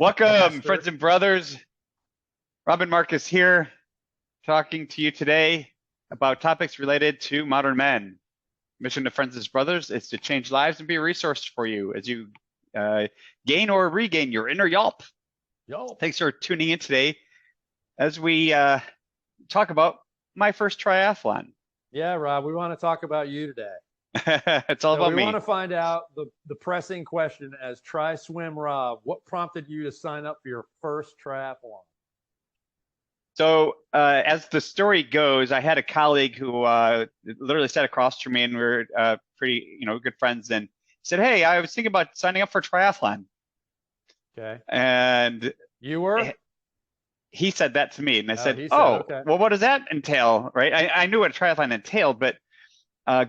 Welcome, Master. friends and brothers. Robin Marcus here, talking to you today about topics related to modern men. Mission of Friends and Brothers is to change lives and be a resource for you as you gain or regain your inner yelp. Yo. Thanks for tuning in today as we talk about my first triathlon. Yeah, Rob, we want to talk about you today. It's all about we me. want to find out the pressing question as Tri Swim Rob. What prompted you to sign up for your first triathlon? So as the story goes, I had a colleague who literally sat across from me, and we were pretty, good friends. And said, "Hey, I was thinking about signing up for triathlon." Okay. And You were? he said that to me, and I said, He said, "Oh, okay. well, what does that entail?" Right? I knew what a triathlon entailed, but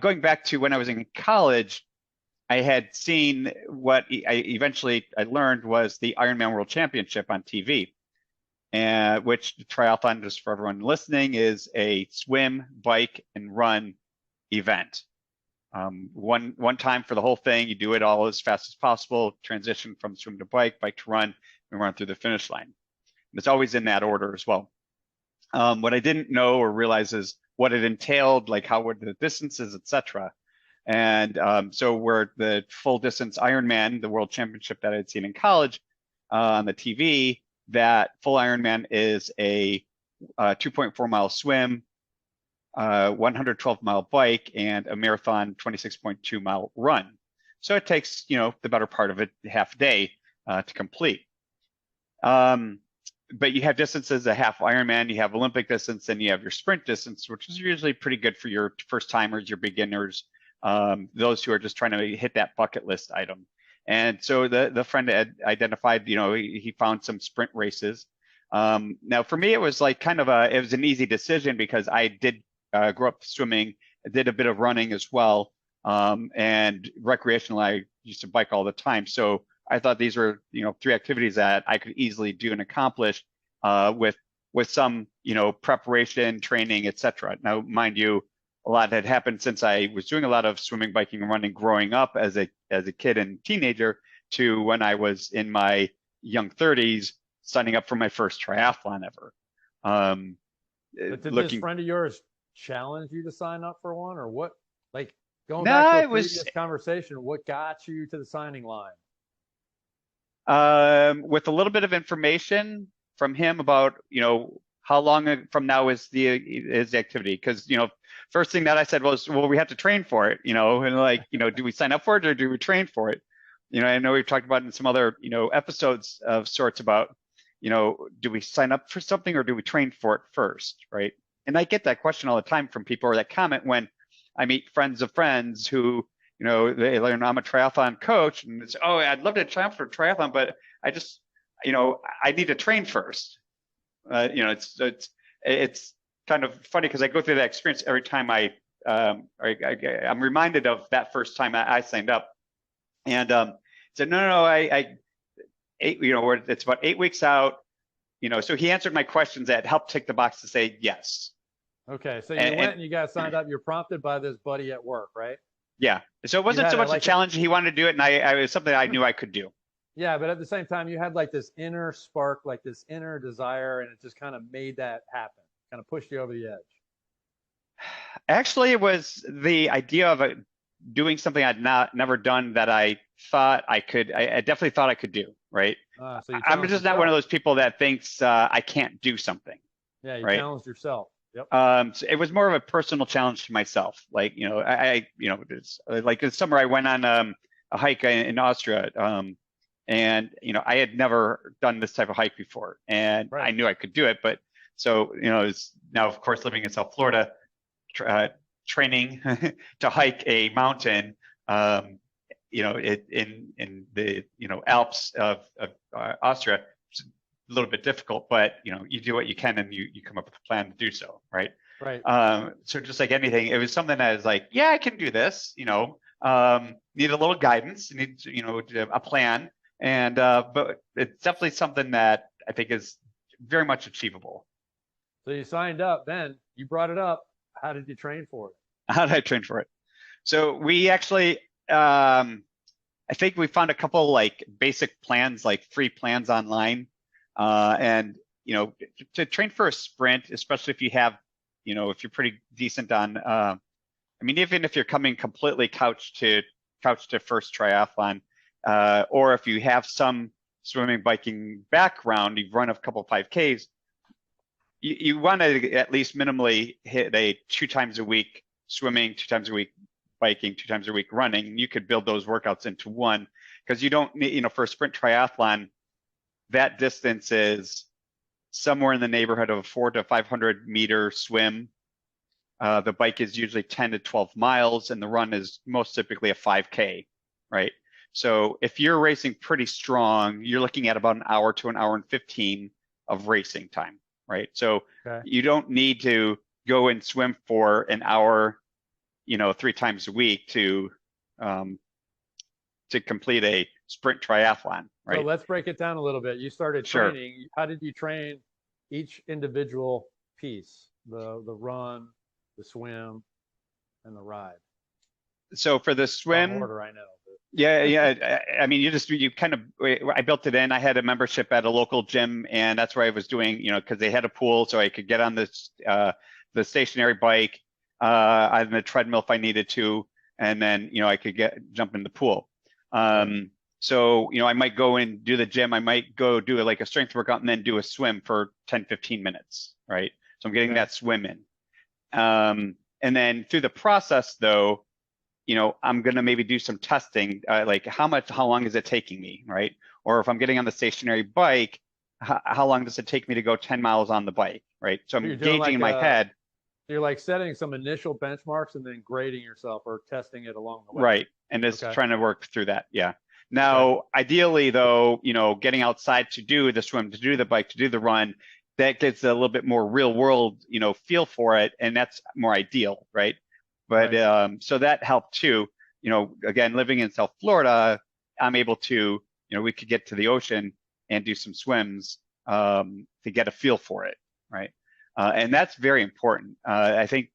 going back to when I was in college, I had seen what I learned was the Ironman World Championship on TV. And which the triathlon, just for everyone listening, is a swim, bike, and run event. One time for the whole thing. You do it all as fast as possible. Transition from swim to bike, bike to run, and run through the finish line. And it's always in that order as well. What I didn't know or realize is what it entailed, like how were the distances, etc. And so where the full distance Ironman, the World Championship that I'd seen in college on the TV, that full Ironman is a 2.4 mile swim, 112 mile bike, and a marathon 26.2 mile run. So it takes, the better part of it, half a day to complete. But you have distances, a half Ironman, you have Olympic distance, and you have your sprint distance, which is usually pretty good for your first timers, your beginners, those who are just trying to hit that bucket list item. And so the friend had identified, he found some sprint races. Now for me, it was like it was an easy decision because I did grow up swimming, I did a bit of running as well. And recreational, I used to bike all the time. So I thought these were, three activities that I could easily do and accomplish with some, preparation, training, etc. Now, mind you, a lot had happened since I was doing a lot of swimming, biking, and running growing up as a kid and teenager to when I was in my young 30s signing up for my first triathlon ever. But did this friend of yours challenge you to sign up for one, or what? Like going No, back to a it was previous conversation, what got you to the signing line? with a little bit of information from him about, how long from now is the activity? Because, first thing that I said was, well, we have to train for it, and like, do we sign up for it or do we train for it? I know we've talked about in some other, episodes of sorts about, do we sign up for something or do we train for it first, right? And I get that question all the time from people, or that comment when I meet friends of friends who, they learn I'm a triathlon coach, and it's, oh, I'd love to try for a triathlon, but I just, I need to train first. It's kind of funny because I go through that experience every time I'm reminded of that first time I signed up, and said no, it's about 8 weeks out, so he answered my questions that helped tick the box to say yes. Okay, so you went and you got signed up. You're prompted by this buddy at work, right? Yeah, so it wasn't so much a challenge. He wanted to do it, and I it was something I knew I could do. Yeah, but at the same time, you had like this inner spark, like this inner desire, and it just kind of made that happen, kind of pushed you over the edge. Actually, it was the idea of doing something I'd never done that I thought I could. I definitely thought I could do. Right. So I'm just not one of those people that thinks I can't do something. Yeah, you right? challenged yourself. Yep. So it was more of a personal challenge to myself. Like, it's like this summer I went on a hike in Austria. And, I had never done this type of hike before, and I knew I could do it. But so, it's now, of course, living in South Florida, training to hike a mountain, in the, Alps of Austria, it's a little bit difficult, but, you do what you can and you come up with a plan to do so. Right. So just like anything, it was something that is like, yeah, I can do this, need a little guidance, need, a plan. And but it's definitely something that I think is very much achievable. So you signed up, then you brought it up. How did you train for it? How did I train for it? So we actually, I think we found a couple like basic plans, like free plans online. And, to train for a sprint, especially if you have, if you're pretty decent on, I mean, even if you're coming completely couch to First Triathlon, or if you have some swimming, biking background, you've run a couple 5Ks, you want to at least minimally hit a 2 times a week swimming, 2 times a week biking, 2 times a week running. You could build those workouts into one, because you don't need, for a sprint triathlon, that distance is somewhere in the neighborhood of a 400 to 500 meter swim. The bike is usually 10 to 12 miles, and the run is most typically a 5K, right? So if you're racing pretty strong, you're looking at about an hour to an hour and 15 of racing time, right? So you don't need to go and swim for an hour, 3 times a week to complete a sprint triathlon, right? So let's break it down a little bit. You started training. Sure. How did you train each individual piece? The run, the swim, and the ride. So for the swim, order, I know. Yeah. I mean, I built it in. I had a membership at a local gym, and that's where I was doing, because they had a pool, so I could get on this the stationary bike, on the treadmill if I needed to, and then I could jump in the pool. So I might go and do the gym. I might go do like a strength workout and then do a swim for 10-15 minutes, right? So I'm getting that swim in. And then through the process, though, I'm going to maybe do some testing, like how long is it taking me, right? Or if I'm getting on the stationary bike, how long does it take me to go 10 miles on the bike, right? So I'm gauging in my head. You're like setting some initial benchmarks and then grading yourself or testing it along the way. Right. And just trying to work through that. Yeah. Now, ideally, though, getting outside to do the swim, to do the bike, to do the run, that gets a little bit more real world, feel for it. And that's more ideal, right? But so that helped too. Again, living in South Florida, I'm able to, we could get to the ocean and do some swims to get a feel for it, right? And that's very important. I think,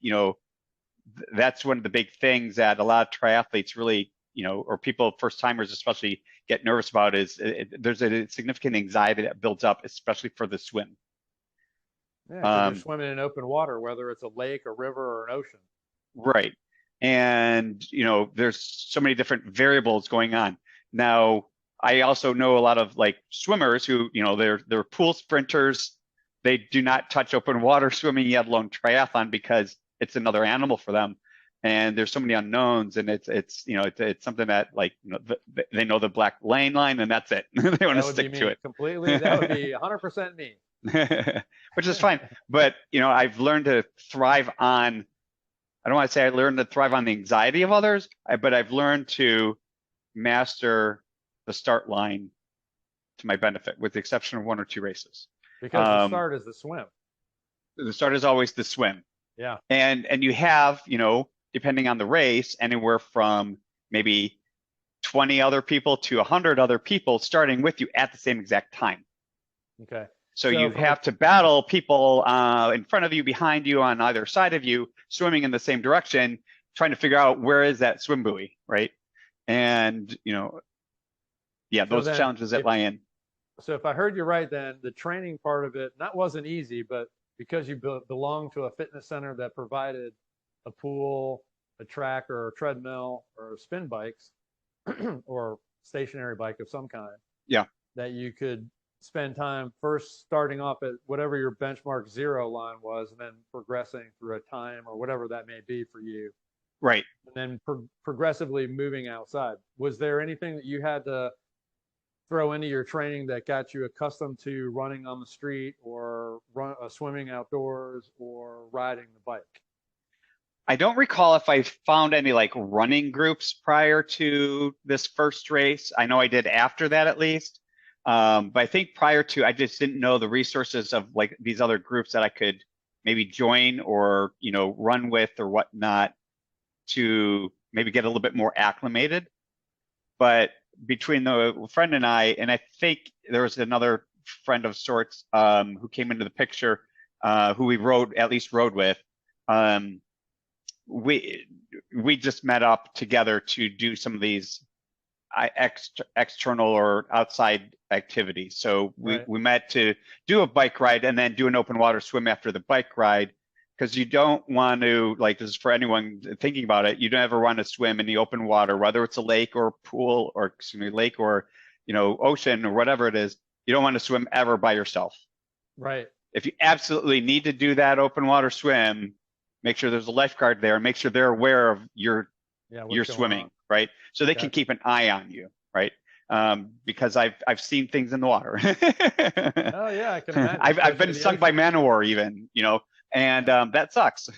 that's one of the big things that a lot of triathletes really, or people, first timers especially, get nervous about is there's a significant anxiety that builds up, especially for the swim. Yeah, 'cause you're swimming in open water, whether it's a lake, a river, or an ocean. Right. And, there's so many different variables going on. Now, I also know a lot of like swimmers who, they're pool sprinters. They do not touch open water swimming, yet alone triathlon, because it's another animal for them. And there's so many unknowns, and it's something that, like, they know the black lane line, and that's it. They want to stick to it completely. That would be 100% me. Which is fine. But, I've learned to thrive on, I don't want to say I learned to thrive on the anxiety of others, but I've learned to master the start line to my benefit, with the exception of 1 or 2 races. Because the start is the swim. The start is always the swim. Yeah. And you have, depending on the race, anywhere from maybe 20 other people to 100 other people starting with you at the same exact time. Okay. So you have to battle people in front of you, behind you, on either side of you, swimming in the same direction, trying to figure out where is that swim buoy, right? And, those challenges that lie in. So if I heard you right, then the training part of it, that wasn't easy, but because you belonged to a fitness center that provided a pool, a track, or a treadmill, or spin bikes, or stationary bike of some kind. Yeah. That you could spend time first starting off at whatever your benchmark 0 line was, and then progressing through a time or whatever that may be for you. Right. And then progressively moving outside. Was there anything that you had to throw into your training that got you accustomed to running on the street, or swimming outdoors, or riding the bike? I don't recall if I found any like running groups prior to this first race. I know I did after that, at least. But I think prior to, I just didn't know the resources of like these other groups that I could maybe join or, run with or whatnot, to maybe get a little bit more acclimated. But between the friend and I think there was another friend of sorts who came into the picture, who we rode with. We just met up together to do some of these external or outside activity. So Right. we met to do a bike ride and then do an open water swim after the bike ride, because you don't want to, like, this is for anyone thinking about it, you don't ever want to swim in the open water, whether it's a lake or pool, or excuse me, lake or, ocean or whatever it is. You don't want to swim ever by yourself. Right. If you absolutely need to do that open water swim, make sure there's a lifeguard there. Make sure they're aware of your Yeah. you're What's going swimming, on? right? So they can Gotcha. keep an eye on you, right? Because I've seen things in the water. Oh yeah, I can imagine, I've been especially the stung by ocean. man o' war even, and Yeah. that sucks.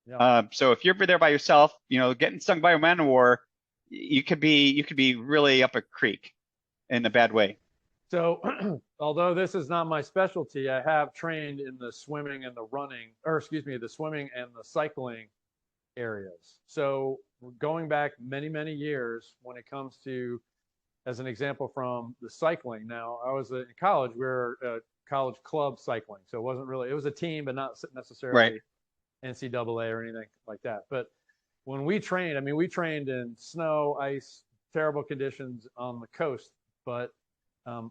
Yeah. So if you're there by yourself, getting stung by a man o' war, you could be really up a creek in a bad way. So, although this is not my specialty, I have trained in the swimming and the running, or excuse me, the swimming and the cycling areas. So, going back many, many years when it comes to, as an example from the cycling. Now, I was in college, we were college club cycling. So, it wasn't really, it was a team, but not Right. necessarily NCAA or anything like that. But when we trained, I mean, we trained in snow, ice, terrible conditions on the coast, but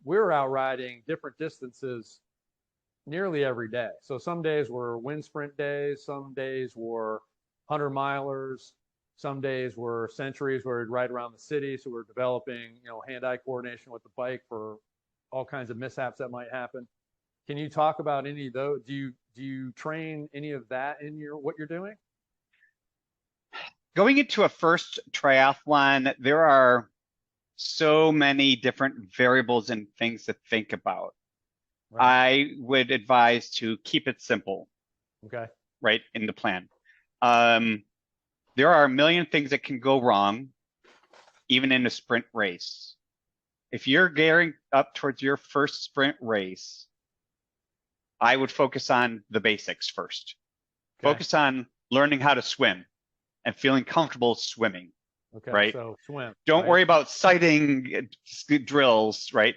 we were out riding different distances nearly every day. So some days were wind sprint days, some days were 100 milers, some days were centuries where we'd ride around the city. So we're developing, hand-eye coordination with the bike for all kinds of mishaps that might happen. Can you talk about any of those? Do you train any of that in what you're doing? Going into a first triathlon, there are so many different variables and things to think about. Right. I would advise to keep it simple, Okay. right, in the plan. There are a million things that can go wrong, even in a sprint race. If you're gearing up towards your first sprint race, I would focus on the basics first. Okay. Focus on learning how to swim and feeling comfortable swimming, Okay. right? So swim. Don't Right. worry about sighting drills, right?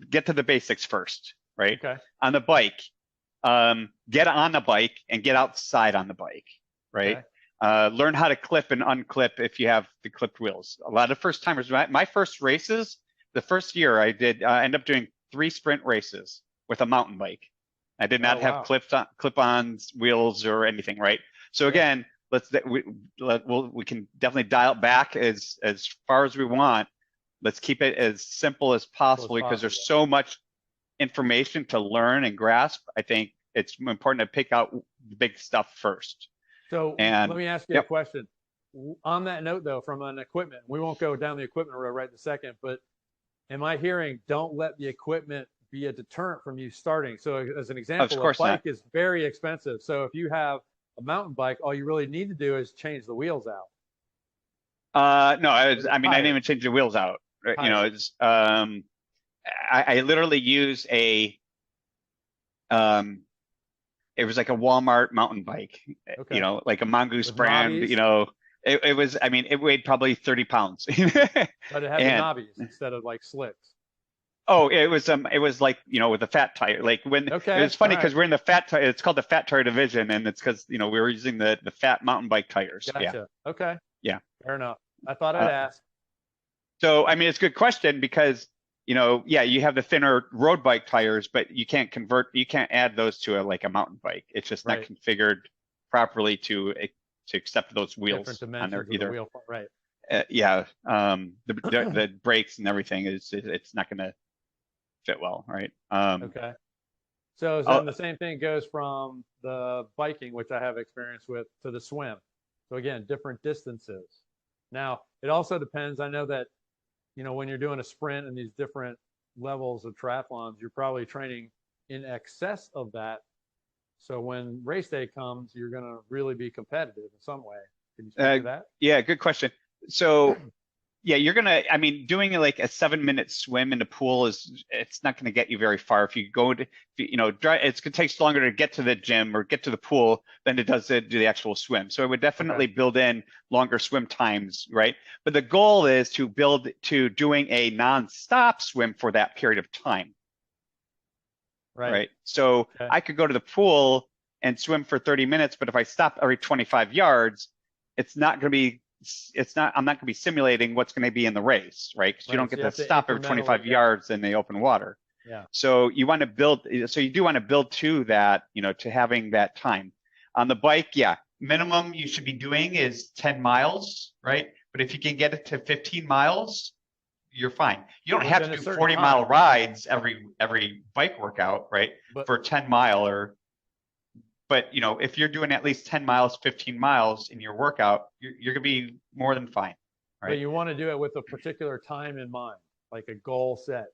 Get to the basics first, right? Okay. On the bike, get on the bike and get outside on the bike, right? Okay. Learn how to clip and unclip if you have the clipped wheels. A lot of first timers, my first races, the first year I did end up doing 3 sprint races with a mountain bike. I did Oh not have wow. clip-on wheels or anything, right? So Yeah. again, we can definitely dial it back as far as we want. Let's keep it as simple as possible because Possible. there's so much information to learn and grasp. I think it's important to pick out the big stuff first. So And let me ask you a yep, question. On that note, though, from an equipment, we won't go down the equipment road right in a second, but am I hearing don't let the equipment be a deterrent from you starting? So as an of example, a course bike not. is very expensive. So if you have a mountain bike, all you really need to do is change the wheels out No, or the I mean, I didn't tires. even change the wheels out. Right? Tires. It's I literally use um, it was like a Walmart mountain bike, Okay. like a Mongoose With brand. knobbies, It was. I mean, it weighed probably 30 pounds, but it had the and knobbies instead of like slicks. oh, it was like with a fat tire. Like when it Okay. was All funny right. because we're in the fat tire. It's called the fat tire division, and it's because we were using the fat mountain bike tires. Yeah, Gotcha. Okay. yeah. Fair enough. I thought I'd Uh, ask. So, I mean, it's a good question because, yeah, you have the thinner road bike tires, but you can't add those to like a mountain bike. It's just not Right. configured properly to accept those Different wheels on there dimensions of the either. wheel. Right. Yeah, the brakes and everything it's not going to fit well, right? Okay. So Oh, then the same thing goes from the biking, which I have experience with, to the swim. So again, different distances. Now, it also depends. I know that, when you're doing a sprint and these different levels of triathlons, you're probably training in excess of that. So when race day comes, you're going to really be competitive in some way. Can you speak uh, to that? yeah, good question. So, yeah, I mean, doing like a 7-minute swim in the pool it's not going to get you very far. If you go to, it's going to take longer to get to the gym or get to the pool than it does to do the actual swim. So I would Okay. definitely build in longer swim times, right? But the goal is to build to doing a nonstop swim for that period of time, Right. right? So Okay. I could go to the pool and swim for 30 minutes, but if I stop every 25 yards, it's not going to be I'm not going to be simulating what's going to be in the race, right? Because you don't So get you to have to stop every incrementally 25 yards in the open water. Yeah. So you want to build, so you do want to build to that, to having that time. On the bike, yeah, minimum you should be doing is 10 miles, right? But if you can get it to 15 miles, you're fine. You don't have to do 40-mile rides every bike workout, right? For 10 mile but if you're doing at least 10 miles, 15 miles in your workout, you're gonna be more than fine. Right? But you want to do it with a particular time in mind, like a goal set.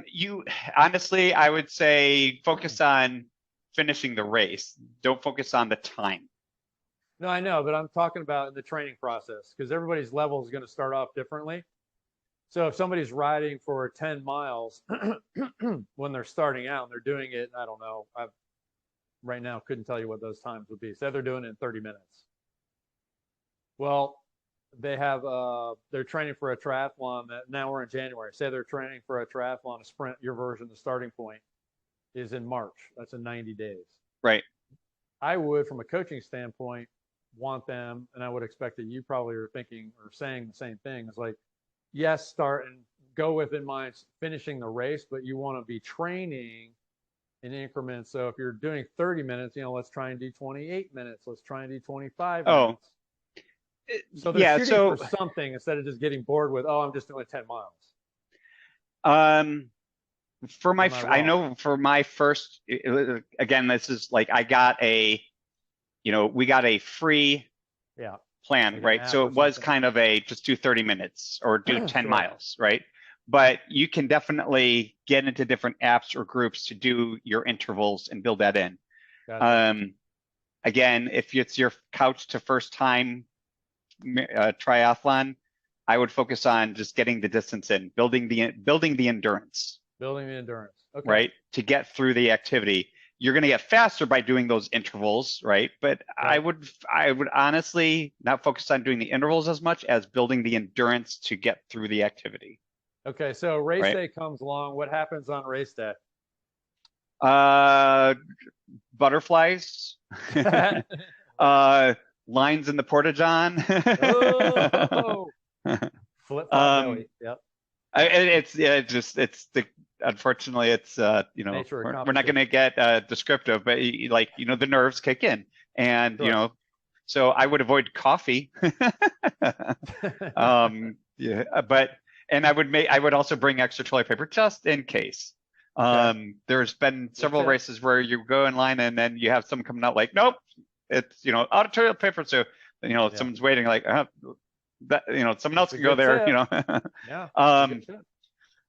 You honestly, I would say focus on finishing the race. Don't focus on the time. No, I know, but I'm talking about in the training process because everybody's level is going to start off differently. So if somebody's riding for 10 miles when they're starting out and they're doing it, I don't know, right now couldn't tell you what those times would be. Say they're doing it in 30 minutes. Well, they have they're training for a triathlon that now we're in January. Say they're training for a triathlon, a sprint, your version, the starting point is in March. That's in 90 days. Right. I would, from a coaching standpoint, want them, and I would expect that you probably are thinking or saying the same thing. It's like, yes, start and go with in mind finishing the race, but you want to be training in increments. So if you're doing 30 minutes, let's try and do 28 minutes. Let's try and do 25 minutes. So they're shooting for something instead of just getting bored with, I'm just doing 10 miles. I know for my first, again, this is like we got a free plan, like right? So it was kind of just do 30 minutes or do 10 miles, right? But you can definitely get into different apps or groups to do your intervals and build that in. Gotcha. Again, if it's your couch to first time triathlon, I would focus on just getting the distance in, building the endurance. Building the endurance, okay. Right? To get through the activity. You're going to get faster by doing those intervals, right? But right. I would honestly not focus on doing the intervals as much as building the endurance to get through the activity. Okay, so race day comes along. What happens on race day? Butterflies. Lines in the porta-john. Flip-flop belly. Yep. Unfortunately, it's we're not going to get descriptive, but the nerves kick in, and sure. So I would avoid coffee. And I would also bring extra toilet paper just in case. Okay. There's been several races where you go in line and then you have someone coming out like, nope, it's out of toilet paper. So someone's waiting like, someone else can go there. Yeah.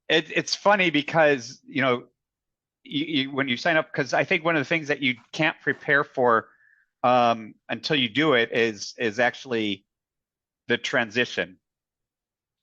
It's funny because you when you sign up, because I think one of the things that you can't prepare for until you do it is actually the transition.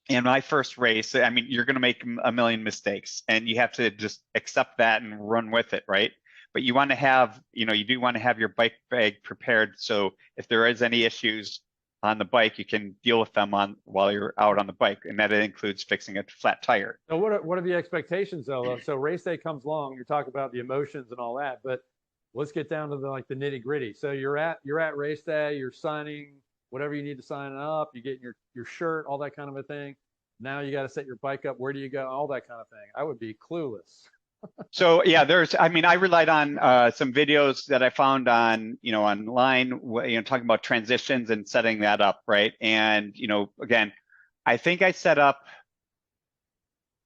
In my first race, I mean, you're going to make a million mistakes, and you have to just accept that and run with it, right? But you want to have, you do want to have your bike bag prepared, so if there is any issues on the bike, you can deal with them while you're out on the bike, and that includes fixing a flat tire. So what are the expectations though? So race day comes along, you're talking about the emotions and all that, but let's get down to the nitty gritty. So you're at race day, you're signing whatever you need to sign up, you get your shirt, all that kind of a thing. Now you got to set your bike up. Where do you go? All that kind of thing. I would be clueless. So yeah, I relied on some videos that I found on, online, talking about transitions and setting that up, right? And, again, I think I set up,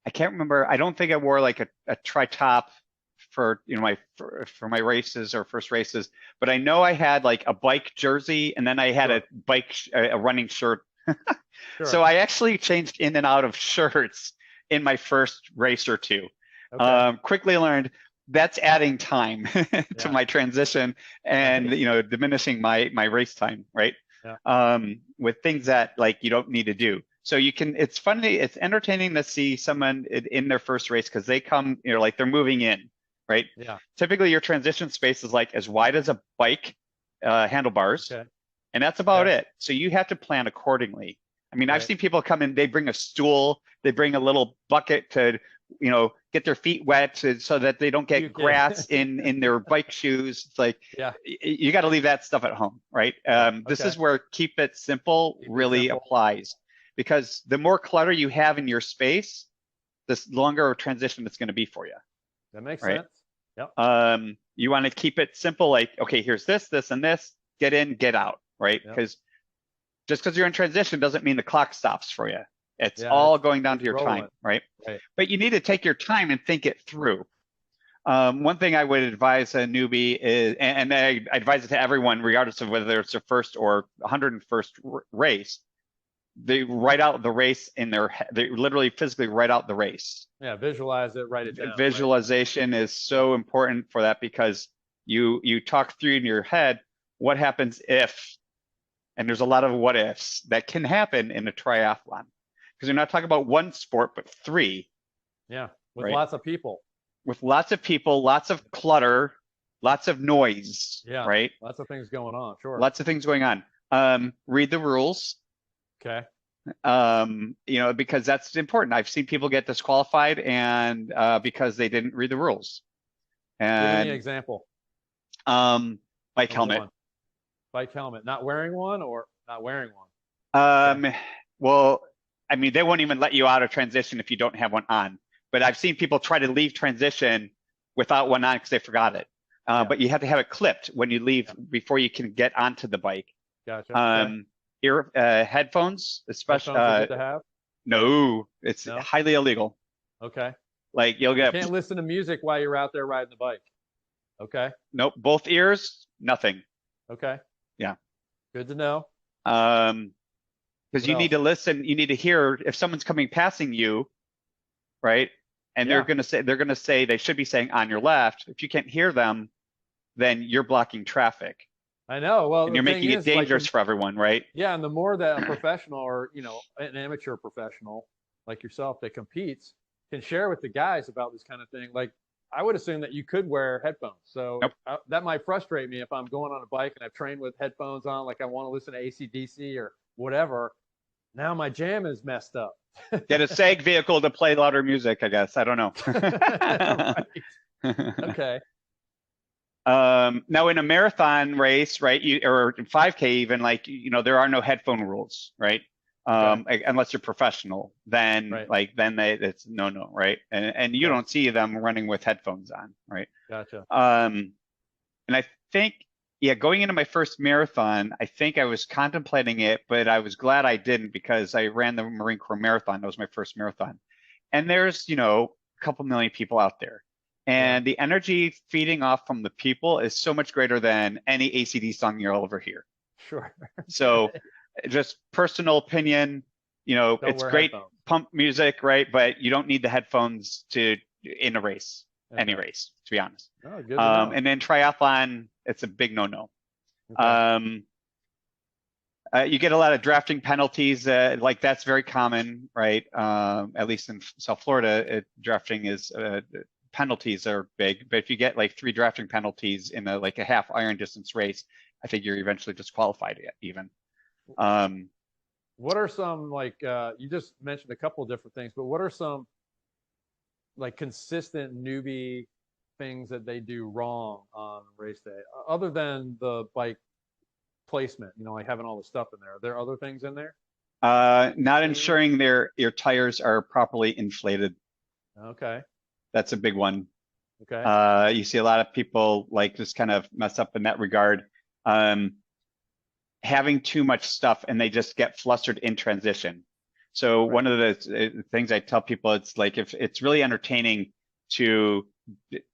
I can't remember, I don't think I wore like a tri-top for, for my races or first races, but I know I had like a bike jersey and then I had a running shirt. Sure. So I actually changed in and out of shirts in my first race or two. Okay. Quickly learned that's adding time to my transition and diminishing my race time, right? Yeah. With things that you don't need to do. So it's funny, it's entertaining to see someone in their first race because they come, they're moving in, right? Yeah. Typically your transition space is as wide as a bike handlebars. Okay. And that's about it. So you have to plan accordingly. I mean, I've seen people come in, they bring a stool, they bring a little bucket to get their feet wet so that they don't get You grass can. in their bike shoes. It's like Yeah. you got to leave that stuff at home, right? Yeah. This Okay. is where keep it simple Keep it really simple. applies, because the more clutter you have in your space, the longer of a transition it's going to be for you, That makes right? sense. Yep. You want to keep it simple, like, okay, here's this, this, and this, get in, get out, right? Yep. Because just because you're in transition doesn't mean the clock stops for you. It's Yeah. all going down to It's your rolling. time, right? Right. But you need to take your time and think it through. One thing I would advise a newbie is, and I advise it to everyone, regardless of whether it's their first or 101st race, they write out the race in their head. They literally physically write out the race. Yeah. Visualize it. Write it down. Visualization is so important for that, because you talk through in your head what happens if, and there's a lot of what ifs that can happen in a triathlon, because you're not talking about one sport but three. Yeah. With right? lots of people. With lots of people, lots of clutter, lots of noise. Yeah. Right. Lots of things going on. Sure. Lots of things going on. Read the rules. Okay. Because that's important. I've seen people get disqualified and because they didn't read the rules. Give me an And example. bike helmet. One. Bike helmet. Not wearing one or not wearing one? Well, I mean, they won't even let you out of transition if you don't have one on. But I've seen people try to leave transition without one on because they forgot it. But you have to have it clipped when you leave before you can get onto the bike. Gotcha. Headphones, especially. Headphones are good to have? No, it's highly illegal. Okay. Like you'll get. You can't listen to music while you're out there riding the bike. Okay. Nope, both ears, nothing. Okay. Yeah. Good to know. Because you need to listen, you need to hear if someone's passing you, right? And they're gonna say they should be saying on your left. If you can't hear them, then you're blocking traffic. I know. Well, and you're making it dangerous for everyone, right? Yeah, and the more that a professional or an amateur professional like yourself that competes can share with the guys about this kind of thing, like I would assume that you could wear headphones. So that might frustrate me if I'm going on a bike and I've trained with headphones on, like I want to listen to AC/DC or whatever. Now my jam is messed up. Get a SAG vehicle to play louder music, I guess. I don't know. Okay. Now in a marathon race, right, or 5K even, like, there are no headphone rules, right? Unless you're professional, then it's no, right? And you don't see them running with headphones on, right? Gotcha. And I think, going into my first marathon, I think I was contemplating it, but I was glad I didn't, because I ran the Marine Corps Marathon. That was my first marathon. And there's, a couple million people out there. And the energy feeding off from the people is so much greater than any ACD song you'll ever hear. Sure. So just personal opinion, it's great pump music, right? But you don't need the headphones in a race, any race, to be honest. Oh, good to know. And then triathlon, it's a big no-no. Okay. You get a lot of drafting penalties. Like that's very common, right? At least in South Florida, drafting is penalties are big. But if you get like 3 drafting penalties in a half iron distance race, I think you're eventually disqualified even. What are some, you just mentioned a couple of different things, but what are some consistent newbie things that they do wrong on race day, other than the bike placement, like having all the stuff in there? Are there other things in there? Not ensuring your tires are properly inflated. Okay. That's a big one. Okay. You see a lot of people just kind of mess up in that regard. Having too much stuff and they just get flustered in transition. So one of the things I tell people, it's like, if it's really entertaining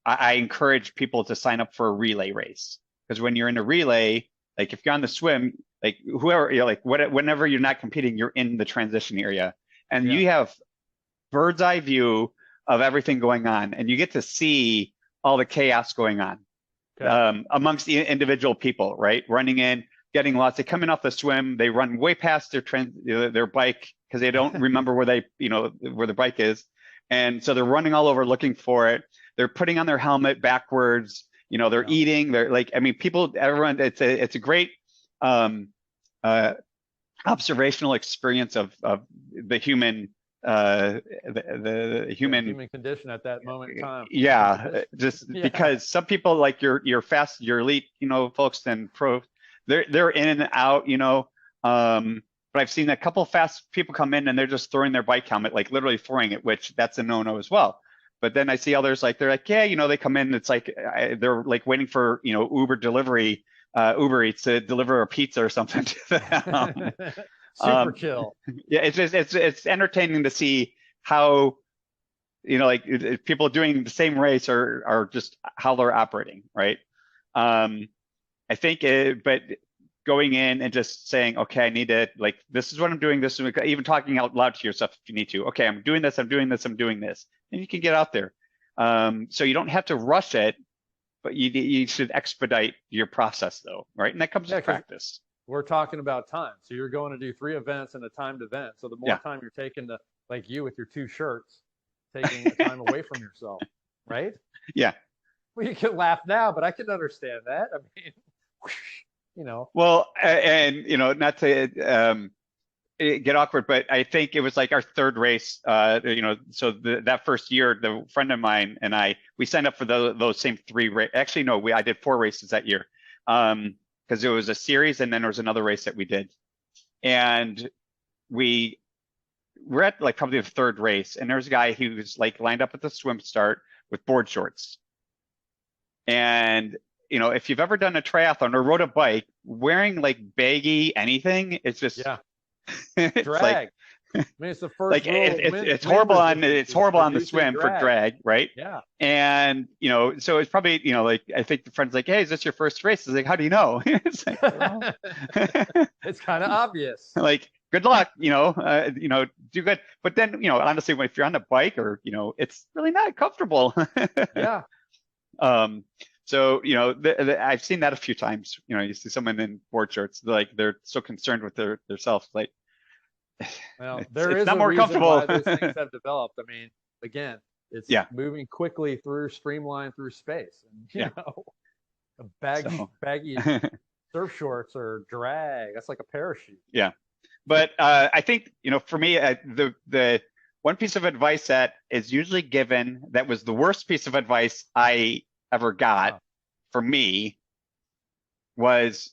I encourage people to sign up for a relay race, because when you're in a relay, like if you're on the swim, like whoever, whenever you're not competing, you're in the transition area and you have bird's eye view of everything going on, and you get to see all the chaos going on amongst the individual people, right? Running in, getting lost. They come in off the swim, they run way past their bike because they don't remember where where the bike is, and so they're running all over looking for it. They're putting on their helmet backwards. They're eating. They're everyone. It's a great observational experience of the human the human. human condition at that moment in time. Yeah, just Yeah. because some people like your fast, your elite, folks and pro, they're in and out, but I've seen a couple fast people come in and they're just throwing their bike helmet, like literally throwing it, which that's a no-no as well. But then I see others like they're like, yeah, they come in, it's like they're like waiting for Uber delivery, Uber Eats to deliver a pizza or something to them. Super chill. Yeah, it's entertaining to see how like people doing the same race are just how they're operating, right? I think, but going in and just saying, okay, I need to, like, this is what I'm doing. This is even talking out loud to yourself if you need to. Okay, I'm doing this. I'm doing this. I'm doing this, and you can get out there. So you don't have to rush it, but you should expedite your process though, right? And that comes with practice. We're talking about time. So you're going to do 3 events in a timed event. So the more time you're taking to, like you with your 2 shirts, taking the time away from yourself, right? Yeah. Well, you can laugh now, but I can understand that. I mean, Well, and not to get awkward, but I think it was like our 3rd race. So that first year, the friend of mine and we signed up for those same 3 Actually, no, I did 4 races that year. Because it was a series and then there was another race that we did. And we're at like probably the 3rd race, and there's a guy who was like lined up at the swim start with board shorts. And if you've ever done a triathlon or rode a bike, wearing like baggy anything, it's just it's drag. Like, I mean, it's the first like it's horrible on the swim for drag, right? Yeah. And so it's probably like I think the friend's like, hey, is this your first race? It's like, how do you know? It's like, well, it's kind of obvious. Like, good luck, do good. But then honestly, if you're on a bike or it's really not comfortable. Yeah. So I've seen that a few times. You see someone in board shorts, they're so concerned with their self, like. Well, it's not more comfortable. Why those things have developed. I mean, again, it's moving quickly streamlined through space, and baggy surf shorts or drag. That's like a parachute. Yeah, but I think for me, the one piece of advice that is usually given that was the worst piece of advice I ever got for me was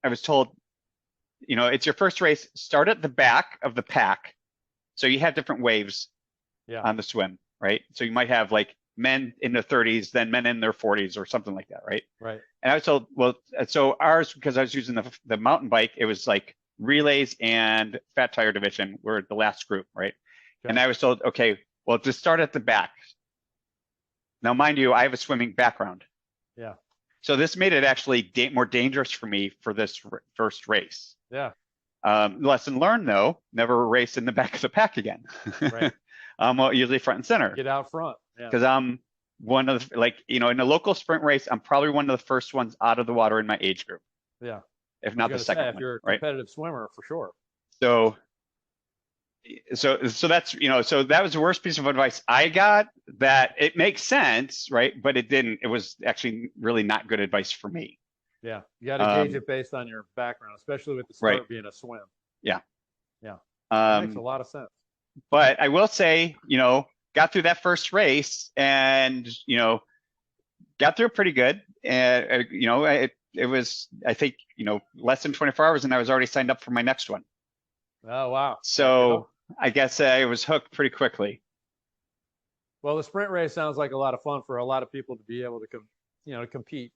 I was told, it's your first race, start at the back of the pack. So you have different waves on the swim, right? So you might have like men in their 30s, then men in their 40s or something like that, right? Right. And I was told, well, so ours, because I was using the mountain bike, it was like relays and fat tire division were the last group, right? Okay. And I was told, okay, well, just start at the back. Now, mind you, I have a swimming background. Yeah. So this made it actually more dangerous for me for this first race. Yeah. Lesson learned though, never race in the back of the pack again. Right. I'm usually front and center. Get out front. Yeah. Because I'm one of the, in a local sprint race, I'm probably one of the first ones out of the water in my age group. Yeah. If not the second one. If you're a competitive swimmer, for sure. So that's, so that was the worst piece of advice I got. That it makes sense, right? But it didn't. It was actually really not good advice for me. Yeah, you got to gauge it based on your background, especially with the start being a swim. Yeah. Yeah. That makes a lot of sense. But I will say, got through that first race and, got through it pretty good. And, it was, I think, less than 24 hours and I was already signed up for my next one. Oh, wow. So I guess I was hooked pretty quickly. Well, the sprint race sounds like a lot of fun for a lot of people to be able to, compete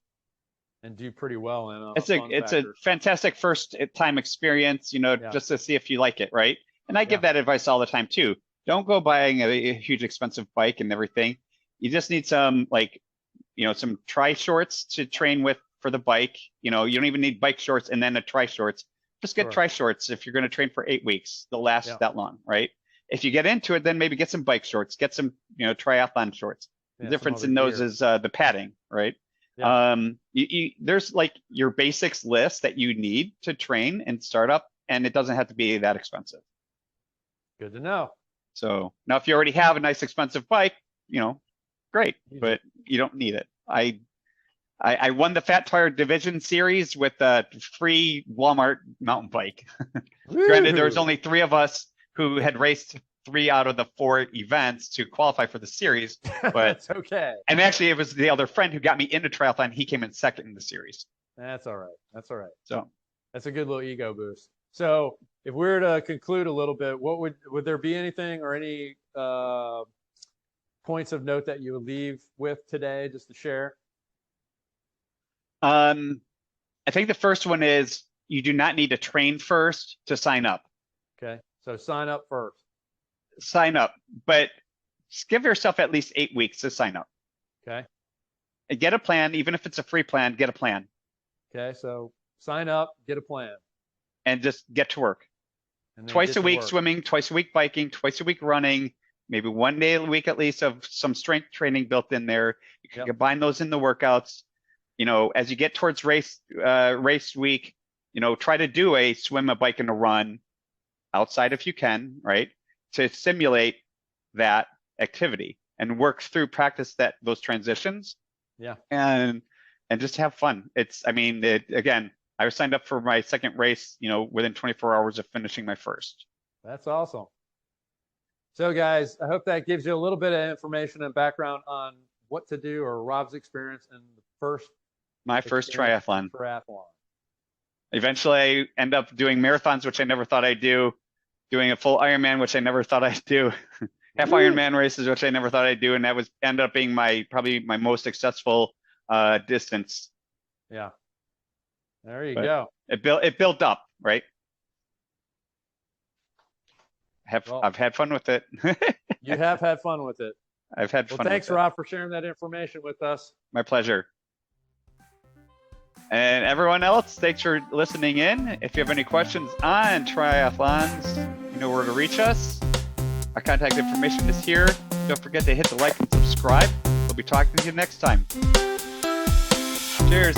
and do pretty well in. It's a fantastic first time experience, just to see if you like it, right? And I give that advice all the time too. Don't go buying a huge expensive bike and everything. You just need some some tri shorts to train with for the bike. You don't even need bike shorts and then a tri shorts. Just get tri shorts if you're going to train for 8 weeks. They'll last that long, right? If you get into it, then maybe get some bike shorts, get some triathlon shorts. The difference in those is the padding, right? Yeah. There's like your basics list that you need to train and start up, and it doesn't have to be that expensive. Good to know. So now if you already have a nice expensive bike, great, but you don't need it. I won the Fat Tire Division Series with a free Walmart mountain bike. Granted, there was only 3 of us who had raced 3 out of the 4 events to qualify for the series. But That's okay. And actually, it was the other friend who got me into triathlon. He came in second in the series. That's all right. That's all right. So that's a good little ego boost. So if we were to conclude a little bit, what would there be anything or any points of note that you would leave with today just to share? I think the first one is you do not need to train first to sign up. Okay. So sign up first. Sign up, but just give yourself at least 8 weeks to sign up. Okay. And get a plan, even if it's a free plan, get a plan. Okay. So sign up, get a plan. And just get to work. And then Twice get a to week work. swimming, twice a week biking, twice a week running, maybe 1 day a week at least of some strength training built in there. You can Yep. combine those in the workouts. You know, as you get towards race week, you know, try to do a swim, a bike, and a run outside if you can, right? To simulate that activity and work through practice those transitions. Yeah. And just have fun. Again, I was signed up for my second race, you know, within 24 hours of finishing my first. That's awesome. So guys, I hope that gives you a little bit of information and background on what to do, or Rob's experience in My first triathlon. Triathlon. Eventually, I end up doing marathons, which I never thought I'd do, doing a full Ironman, which I never thought I'd do, half Ironman races, which I never thought I'd do, and that ended up being probably my most successful distance. Yeah. There you go. It built up, right? I've had fun with it. You have had fun with it. I've had fun. Well, thanks, Rob, for sharing that information with us. My pleasure. And everyone else, thanks for listening in. If you have any questions on triathlons, you know where to reach us. Our contact information is here. Don't forget to hit the like and subscribe. We'll be talking to you next time. Cheers.